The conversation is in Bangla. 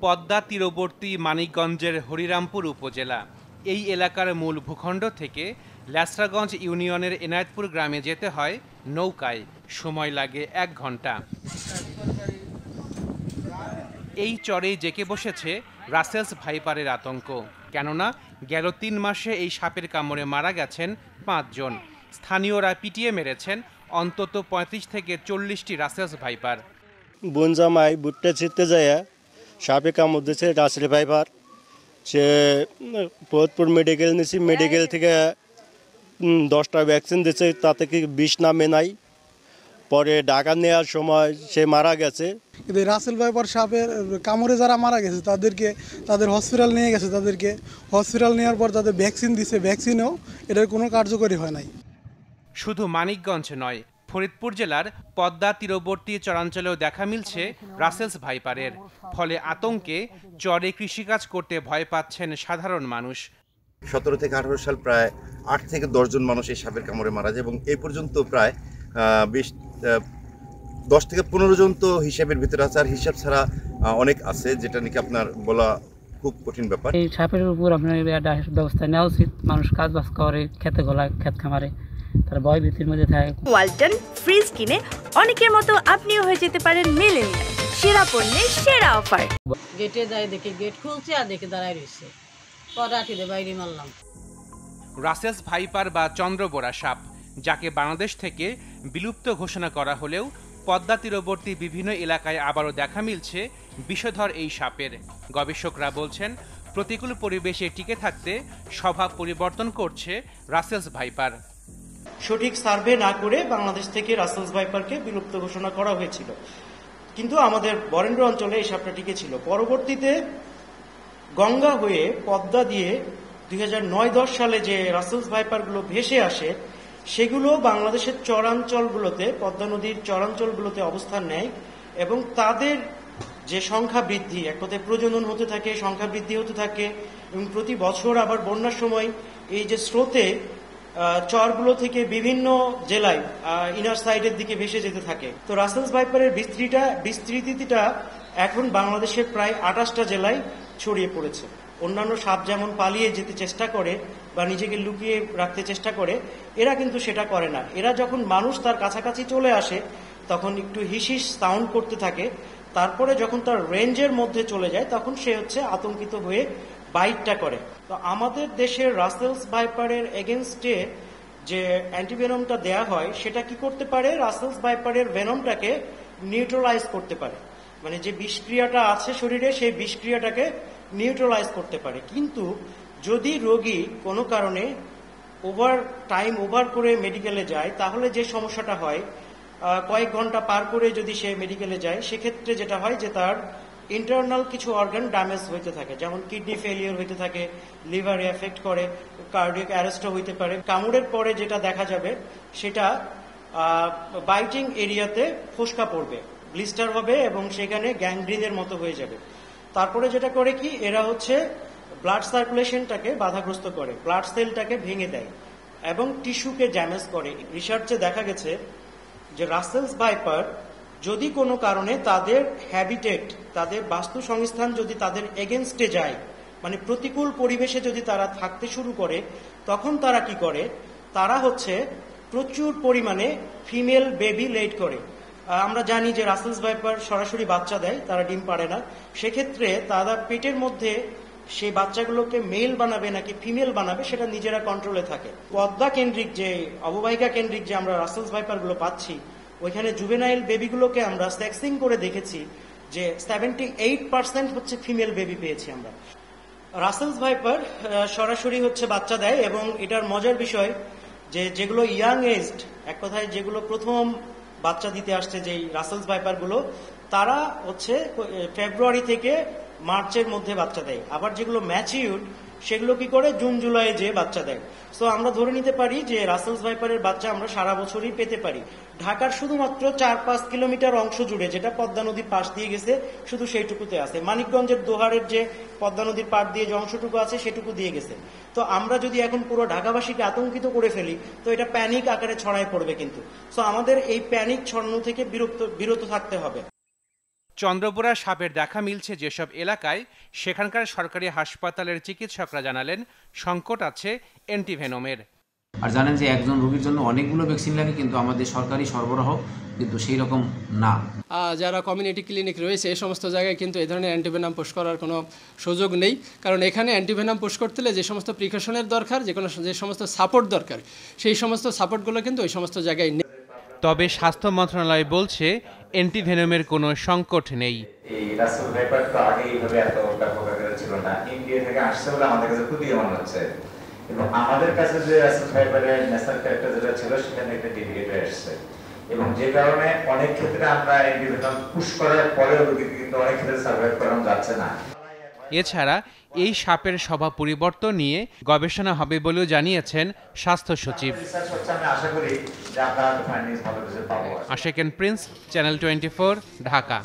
পদ্মা তীরবর্তী মানিকগঞ্জের হরিরামপুর উপজেলা। এই এলাকার মূল ভূখণ্ড থেকে ল্যাসরাগঞ্জ ইউনিয়নের এনায়েতপুর গ্রামে যেতে হয় নৌকায়, সময় লাগে 1 ঘন্টা। এই চরেই জেঁকে বসেছে রাসেলস ভাইপারের আতঙ্ক, কেননা গেল 3 মাসে এই সাপের কামড়ে মারা গেছেন 5 জন। স্থানীয়রা পিটিয়ে মেরেছেন অন্তত 35 থেকে 40টি রাসেলস ভাইপার। বোন জামাই ভুট্টা ছিটতে যায় সাপে কামড় দিয়েছে রাসেল ভাইপার। সে ফরিদপুর মেডিকেল নিয়েছি, মেডিকেল থেকে 10টা ভ্যাকসিন দিয়েছে, তাতে কি বিষ নামে নাই। পরে ঢাকা নেওয়ার সময় সে মারা গেছে। কিন্তু রাসেল ভাইপার সাপের কামড়ে যারা মারা গেছে তাদের হসপিটাল নিয়ে গেছে, তাদেরকে হসপিটাল নেওয়ার পর তাদের ভ্যাকসিন দিছে, ভ্যাকসিনেও এটার কোনো কার্যকরী হয় নাই। শুধু মানিকগঞ্জ নয়, ফরিদপুর জেলার পদ্মা তীরবর্তী চরাঞ্চলেও দেখা মিলছে রাসেলস ভাইপারের। ফলে আতঙ্কে চরে কৃষিকাজ করতে ভয় পাচ্ছেন সাধারণ মানুষ। 17 থেকে 18 সাল প্রায় 8 থেকে 10 জন মানুষ এই সাপের কামড়ে মারা যায় এবং এই পর্যন্ত প্রায় 10 থেকে 15 জন তো হিসাবের ভিতরে আছে, আর হিসাব ছাড়া অনেক আছে, যেটা নাকি আপনার বলা খুব কঠিন ব্যাপার। এই সাপের উপর আপনার ব্যবস্থা নেওয়া উচিত। মানুষ কাজ বাজ করে, খেতে গোলা ক্ষেত খামারে, তার ভয় ভীতির মধ্যে থাকে। ওয়ালটন ফ্রিজ কিনে অনেকের মতো আপনিও হয়ে যেতে পারেন মিলেনিয়াল সেরা পণ্যের সেরা অফার। গেটে যাই দেখি গেট খুলছে আর দেখে দাঁড়ায় রয়েছে, পরাঠিতে বাইরে মারলাম। রাসেলস ভাইপার বা চন্দ্রবোরা সাপ, যাকে বাংলাদেশ থেকে বিলুপ্ত ঘোষণা করা হলেও পদ্মা তীরবর্তী বিভিন্ন এলাকায় আবারও দেখা মিলছে বিষধর এই সাপের। গবেষকরা বলছেন, প্রতিকূল পরিবেশে টিকে থাকতে স্বভাব পরিবর্তন করছে রাসেলস ভাইপার। সঠিক সার্ভে না করে বাংলাদেশ থেকে রাসেলস ভাইপারকে বিলুপ্ত ঘোষণা করা হয়েছিল, কিন্তু আমাদের বরেন্দ্র অঞ্চলে এই সাপটা টিকে ছিল। পরবর্তীতে গঙ্গা হয়ে পদ্মা দিয়ে 2009-10 সালে যে রাসেলস ভাইপারগুলো ভেসে আসে, সেগুলো বাংলাদেশের চরাঞ্চলগুলোতে, পদ্মা নদীর চরাঞ্চলগুলোতে অবস্থান নেয় এবং তাদের যে সংখ্যা বৃদ্ধি, এক কথায় প্রজনন হতে থাকে, সংখ্যা বৃদ্ধি হতে থাকে এবং প্রতি বছর আবার বন্যার সময় এই যে স্রোতে চরগুলো থেকে বিভিন্ন জেলায় ইনার সাইডের দিকে ভেসে যেতে থাকে। তো রাসেলস ভাইপারের বিস্তৃতিটা এখন বাংলাদেশের প্রায় 28টা জেলায় ছড়িয়ে পড়েছে। অন্যান্য সাপ যেমন পালিয়ে যেতে চেষ্টা করে বা নিজেকে লুকিয়ে রাখতে চেষ্টা করে, এরা কিন্তু সেটা করে না। এরা যখন মানুষ তার কাছাকাছি চলে আসে তখন একটু হিসিস সাউন্ড করতে থাকে, তারপরে যখন তার রেঞ্জের মধ্যে চলে যায় তখন সে আতঙ্কিত হয়ে বাইটটা করে। তো আমাদের দেশের রাসেলস ভাইপারের এগেনস্টে যে অ্যান্টিভেনমটা দেয়া হয়, সেটা কি করতে পারে? রাসেলস ভাইপারের ভেনমটাকে নিউট্রালাইজ করতে পারে, মানে যে বিষক্রিয়াটা আছে শরীরে সেই বিষক্রিয়াটাকে নিউট্রালাইজ করতে পারে। কিন্তু যদি রোগী কোনো কারণে ওভার করে মেডিকেলে যায়, তাহলে যে সমস্যাটা হয়, কয়েক ঘন্টা পার করে যদি সে মেডিকেলে যায়, সেক্ষেত্রে যেটা হয় যে তার ইন্টারনাল কিছু অর্গান ড্যামেজ হইতে থাকে, যেমন কিডনি ফেলিয়ার হইতে থাকে, লিভারে এফেক্ট করে, কার্ডিয়াক অ্যারেস্টও হইতে পারে। কামড়ের পরে যেটা দেখা যাবে সেটা বাইটিং এরিয়াতে ফোসকা পড়বে, ব্লিস্টার হবে এবং সেখানে গ্যাংগ্রিনের মতো হয়ে যাবে। তারপরে যেটা করে কি, এরা ব্লাড সার্কুলেশনটাকে বাধাগ্রস্ত করে, ব্লাড সেলটাকে ভেঙে দেয় এবং টিস্যুকে ড্যামেজ করে। রিসার্চে দেখা গেছে যে রাসেলস ভাইপার যদি কোনো কারণে তাদের হ্যাবিটেট, তাদের বাস্তু সংস্থান যদি তাদের এগেনস্টে যায়, মানে প্রতিকূল পরিবেশে যদি তারা থাকতে শুরু করে, তখন তারা কি করে? তারা প্রচুর পরিমাণে ফিমেল বেবি লেড করে। আমরা জানি যে রাসেলস ভাইপার সরাসরি বাচ্চা দেয়, তারা ডিম পাড়ে না। সেক্ষেত্রে তারা পেটের মধ্যে সেই বাচ্চাগুলোকে মেল বানাবে নাকি ফিমেল বানাবে সেটা নিজেরা কন্ট্রোলে থাকে। পদ্মা কেন্দ্রিক যে অববাহিকা কেন্দ্রিক যে আমরা রাসেলস ভাইপারগুলো পাচ্ছি, ওইখানে জুভেনাইল বেবিগুলোকে আমরা সেক্সিং করে দেখেছি যে 78% ফিমেল বেবি পেয়েছি আমরা। রাসেলস ভাইপার সরাসরি বাচ্চা দেয় এবং এটার মজার বিষয় যে যেগুলো ইয়াং এজড, এক কথায় যেগুলো প্রথম বাচ্চা দিতে আসছে যেই রাসেলস ভাইপারগুলো, তারা ফেব্রুয়ারি থেকে মার্চের মধ্যে বাচ্চা দেয়। আবার যেগুলো ম্যাচিউর সেগুলো কি করে? জুন জুলাইয়ে যে বাচ্চা দেয়। সো আমরা ধরে নিতে পারি যে রাসেলস ভাইপারের বাচ্চা আমরা সারা বছরই পেতে পারি। ঢাকার শুধুমাত্র 4-5 কিলোমিটার অংশ জুড়ে, যেটা পদ্মা নদীর পাশ দিয়ে গেছে, শুধু সেইটুকুতে আছে। মানিকগঞ্জের দোহারের যে পদ্মা নদীর পাড় দিয়ে যে অংশটুকু আছে সেটুকু দিয়ে গেছে। তো আমরা যদি এখন পুরো ঢাকাবাসীকে আতঙ্কিত করে ফেলি, তো এটা প্যানিক আকারে ছড়ায় পড়বে। কিন্তু সো আমাদের এই প্যানিক ছড়ানো থেকে বিরত থাকতে হবে। চন্দ্রবোরা সাপের দেখা মিলছে যেসব এলাকায়, সেখানকার সরকারি হাসপাতালের চিকিৎসকরা জানালেন সংকট আছে অ্যান্টিভেনমের। আর জানেন যে একজন রোগীর জন্য অনেকগুলো ভ্যাকসিন লাগে, কিন্তু আমাদের সরকারি সরবরাহ কিন্তু সেই রকম না। যারা কমিউনিটি ক্লিনিক রয়েছে এই সমস্ত জায়গায় কিন্তু এই ধরনের অ্যান্টিভেনাম পুশ করার কোনো সুযোগ নেই, কারণ এখানে অ্যান্টিভেনাম পুশ করতে হলে যে সমস্ত প্রিকশনের দরকার, যে সমস্ত সাপোর্ট দরকার, সেই সমস্ত সাপোর্টগুলো কিন্তু ওই সমস্ত জায়গায় নেই। তবে স্বাস্থ্য মন্ত্রণালয় বলছে অ্যান্টিভেনমের কোনো সংকট নেই। এই রাসেল ভাইপার তো আগে এইভাবে এত ব্যাপক আকারে ছিল না, ইন্ডিয়া থেকে আসছে বলে আমাদের কাছে খুবই মনে হচ্ছে, এবং আমাদের কাছে যে রাসেল ভাইপারের ন্যাচারাল ক্যারেক্টার যেটা ছিল সেখানে একটা ডেডিকেট হয়ে আসছে, এবং যে কারণে অনেক ক্ষেত্রে আমরা অ্যান্টিভেনম পুশ করার পরেও রোগী কিন্তু অনেক ক্ষেত্রে সার্ভাইভ করানো যাচ্ছে না। এছাড়া এই সাপের স্বভাব পরিবর্তন নিয়ে গবেষণা হবে বলেও জানিয়েছেন স্বাস্থ্য সচিব। আশা করি যে আমরা ফাইন্ডিংস ভালো কিছু পাবো। আশিক প্রিন্স, চ্যানেল 24, ঢাকা।